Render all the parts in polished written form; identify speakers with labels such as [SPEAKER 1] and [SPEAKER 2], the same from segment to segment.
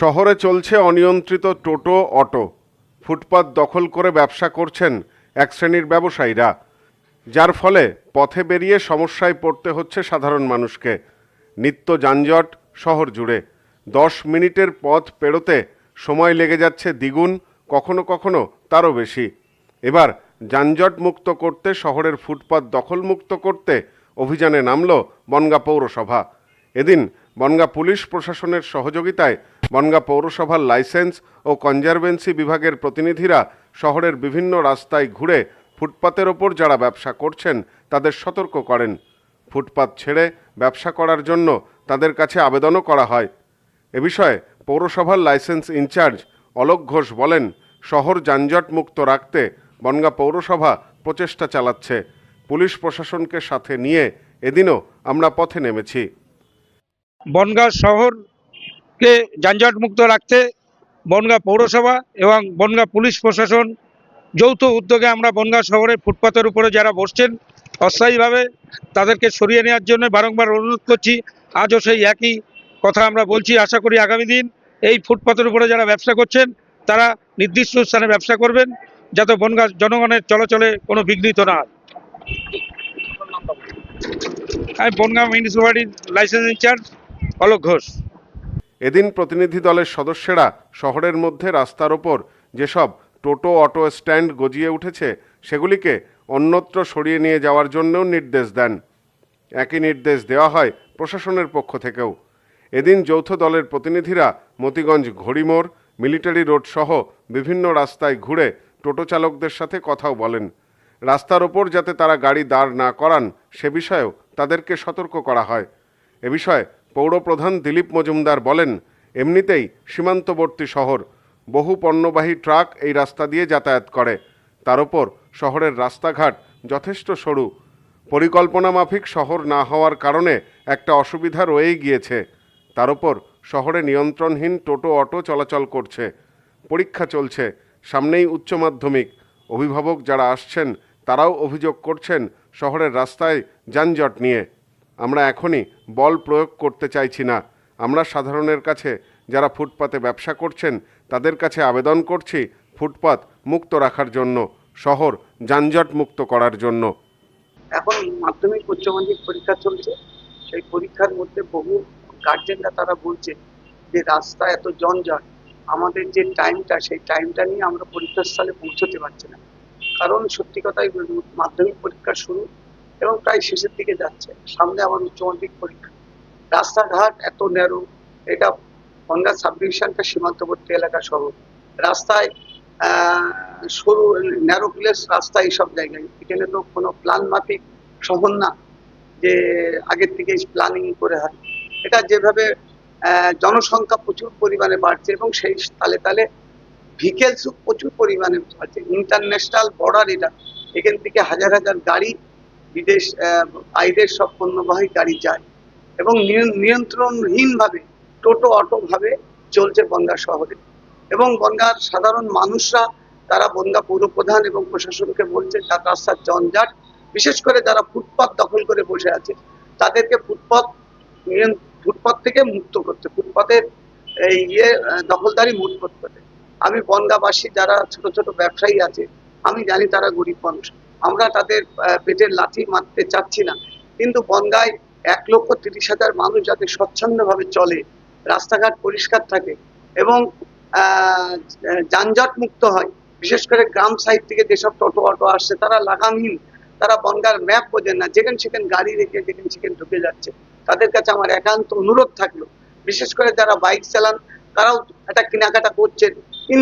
[SPEAKER 1] শহরে চলছে অনিয়ন্ত্রিত টোটো অটো। ফুটপাত দখল করে ব্যবসা করছেন এক শ্রেণীর ব্যবসায়ীরা, যার ফলে পথে বেরিয়ে সমস্যায় পড়তে হচ্ছে সাধারণ মানুষকে। নিত্য যানজট শহর জুড়ে, 10 মিনিটের পথ পেরোতে সময় লেগে যাচ্ছে দ্বিগুণ, কখনো কখনো তারও বেশি। এবার যানজট মুক্ত করতে, শহরের ফুটপাত দখলমুক্ত করতে অভিযানে নামল বনগাঁ পৌরসভা। এদিন বনগাঁ পুলিশ প্রশাসনের সহযোগিতায় বনগাঁ পৌরসভার লাইসেন্স ও কনজারভেন্সি বিভাগের প্রতিনিধিরা শহরের বিভিন্ন রাস্তায় ঘুরে ফুটপাতের ওপর যারা ব্যবসা করছেন তাদের সতর্ক করেন। ফুটপাত ছেড়ে ব্যবসা করার জন্য তাদের কাছে আবেদনও করা হয়। এ বিষয়ে পৌরসভার লাইসেন্স ইনচার্জ অলোক ঘোষ বলেন, শহর যানজট মুক্ত রাখতে বনগাঁ পৌরসভা প্রচেষ্টা চালাচ্ছে। পুলিশ প্রশাসনকে সাথে নিয়ে এদিনও আমরা পথে নেমেছি।
[SPEAKER 2] বনগাঁ শহরকে যানজট মুক্ত রাখতে বনগাঁ পৌরসভা এবং বনগাঁ পুলিশ প্রশাসন যৌথ উদ্যোগে আমরা বনগাঁ শহরের ফুটপাতের উপরে যারা বসছেন অস্থায়ীভাবে তাদেরকে সরিয়ে নেওয়ার জন্য বারংবার অনুরোধ করছি। আজও সেই একই কথা আমরা বলছি। আশা করি আগামী দিন এই ফুটপাতের উপরে যারা ব্যবসা করছেন তারা নির্দিষ্ট স্থানে ব্যবসা করবেন, যাতে বনগাঁ জনগণের চলাচলে কোনো বিঘ্নিত না হয়। আমি বনগাঁ মিউনিসিপ্যালিটির লাইসেন্স ইনচার্জ অলোক ঘোষ।
[SPEAKER 1] এদিন প্রতিনিধি দলের সদস্যরা শহরের মধ্যে রাস্তার ওপর যেসব টোটো অটো স্ট্যান্ড গজিয়ে উঠেছে সেগুলিকে অন্যত্র সরিয়ে নিয়ে যাওয়ার জন্যও নির্দেশ দেন। একই নির্দেশ দেওয়া হয় প্রশাসনের পক্ষ থেকেও। এদিন যৌথ দলের প্রতিনিধিরা মতিগঞ্জ ঘড়িমোড়, মিলিটারি রোড সহ বিভিন্ন রাস্তায় ঘুরে টোটো চালকদের সাথে কথাও বলেন। রাস্তার ওপর যাতে তারা গাড়ি দাঁড় না করান সে বিষয়েও তাদেরকে সতর্ক করা হয়। এ বিষয়ে পৌরপ্রধান দিলীপ মজুমদার বলেন, এমনিতেই সীমান্তবর্তী শহর, বহু পণ্যবাহী ট্রাক এই রাস্তা দিয়ে যাতায়াত করে। তার ওপর শহরের রাস্তাঘাট যথেষ্ট সরু। পরিকল্পনা মাফিক শহর না হওয়ার কারণে একটা অসুবিধা রয়েই গিয়েছে। তার ওপর শহরে নিয়ন্ত্রণহীন টোটো অটো চলাচল করছে। পরীক্ষা চলছে, সামনেই উচ্চ মাধ্যমিক। অভিভাবক যারা আসছেন তারাও অভিযোগ করছেন শহরের রাস্তায় যানজট নিয়ে। আমরা এখনই বল প্রয়োগ করতে চাইছি না। আমরা সাধারণের কাছে, যারা ফুটপাতে ব্যবসা করছেন তাদের কাছে আবেদন করছি ফুটপাত মুক্ত রাখার জন্য, শহর যানজট মুক্ত করার জন্য।
[SPEAKER 3] এখন মাধ্যমিক উচ্চ মাধ্যমিক পরীক্ষা চলছে। সেই পরীক্ষার মধ্যে বহু গার্জেনরা তারা বলছে যে রাস্তা এত যানজট, আমাদের যে টাইমটা সেই টাইমটা নিয়ে আমরা পরীক্ষার স্থলে পৌঁছতে পারছি না। কারণ সত্যি কথাই মাধ্যমিক পরীক্ষা শুরু এবং প্রায় শেষের দিকে যাচ্ছে, সামনে আবার উচ্চ মাধ্যমিক পরীক্ষা। রাস্তাঘাট এত ন্যারো, এটা বনগাঁ সাব ডিভিশনটা সীমান্তবর্তী এলাকা শহর। রাস্তায় সরু ন্যারো প্লেস রাস্তা, এইসব জায়গায় এখানে তো কোনো প্ল্যান মাফিক শহর না যে আগের থেকে প্ল্যানিং করে হয়। এটা যেভাবে জনসংখ্যা প্রচুর পরিমাণে বাড়ছে এবং সেই তালে তালে ভেহিকেলস প্রচুর পরিমাণে বাড়ছে। ইন্টারন্যাশনাল বর্ডার এটা, এখান থেকে হাজার হাজার গাড়ি বিদেশ বাইরের সব পণ্যবাহী গাড়ি যায় এবং নিয়ন্ত্রণহীনভাবে টোটো অটো ভাবে চলছে বনগাঁ শহরে। এবং বনগাঁর সাধারণ মানুষরা তারা বনগাঁ পৌরপ্রধান এবং প্রশাসনকে বলছে তার রাস্তার জঞ্জাট, বিশেষ করে যারা ফুটপাত দখল করে বসে আছে তাদেরকে ফুটপাত থেকে মুক্ত করতে, ফুটপাতের এই দখলদারি মুক্ত করতে। আমি বনগাঁবাসী যারা ছোট ছোট ব্যবসায়ী আছে, আমি জানি তারা গরিব মানুষ, আমরা তাদের পেটের লাথি মারতে চাচ্ছি না, কিন্তু বনগাঁয় 1,30,000 মানুষ যাতে স্বচ্ছন্দভাবে চলে, রাস্তাঘাট পরিষ্কার থাকে এবং যানজট মুক্ত হয়। বিশেষ করে গ্রাম সাইড থেকে যেসব টোটো অটো আসছে তারা লাগামহীন, তারা বনগাঁর ম্যাপ বোঝেন না, যেখানে সেখানে গাড়ি রেখে যেখানে সেখানে ঢুকে যাচ্ছে। তাদের কাছে আমার একান্ত অনুরোধ থাকলো, বিশেষ করে যারা বাইক চালান তারাও একটা কেনাকাটা করছেন,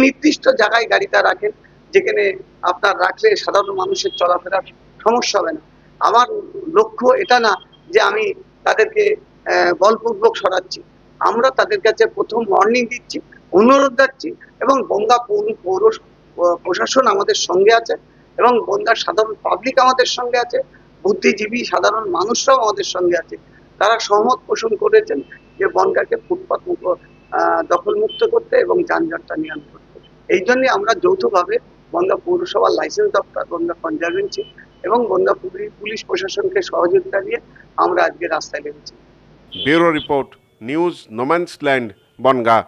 [SPEAKER 3] নির্দিষ্ট জায়গায় গাড়িটা রাখেন, যেখানে আপনার রাখলে সাধারণ মানুষের চলাফেরার সমস্যা হবে না। আমার লক্ষ্য এটা না যে আমি তাদেরকে বলপূর্বক সরাচ্ছি, আমরা তাদের কাছে প্রথম ওয়ার্নিং দিচ্ছি, অনুরোধ যাচ্ছি এবং বনগাঁ পৌর প্রশাসন আমাদের সঙ্গে আছে এবং বনগাঁর সাধারণ পাবলিক আমাদের সঙ্গে আছে, বুদ্ধিজীবী সাধারণ মানুষরাও আমাদের সঙ্গে আছে। তারা সহমত পোষণ করেছেন যে বনগাঁকে ফুটপাত মুক্ত দখলমুক্ত করতে এবং যানজটটা নিয়ন্ত্রণ করতে। এই জন্য আমরা যৌথভাবে বনগাঁ পৌরসভার লাইসেন্স দপ্তর, বনগাঁ কনজারভেন্সি এবং বনগাঁ পুলিশ প্রশাসনকে সহযোগিতা দিয়ে আমরা আজকে রাস্তায় নেমেছি।
[SPEAKER 1] Bureau report, news no man's land, Bangaon.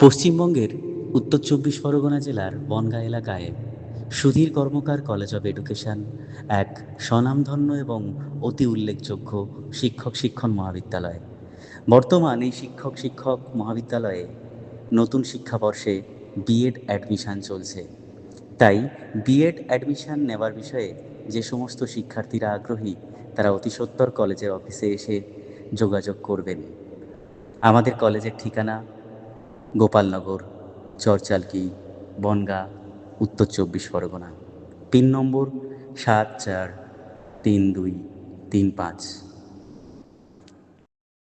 [SPEAKER 4] পশ্চিমবঙ্গের উত্তর চব্বিশ পরগনা জেলার বনগাঁ এলাকায় Sudhir Karmakar college of education এক স্বনামধন্য এবং অতি উল্লেখযোগ্য শিক্ষণ মহাবিদ্যালয়। বর্তমান এই শিক্ষক মহাবিদ্যালয়ে নতুন শিক্ষাবর্ষে বিএড অ্যাডমিশন চলছে। তাই বিএড অ্যাডমিশন নেওয়ার বিষয়ে যে সমস্ত শিক্ষার্থীরা আগ্রহী তারা অতি সত্বর কলেজের অফিসে এসে যোগাযোগ করবেন। আমাদের কলেজের ঠিকানা গোপালনগর, চরচালকি, বনগাঁ, উত্তর চব্বিশ পরগনা। পিন নম্বর 743235।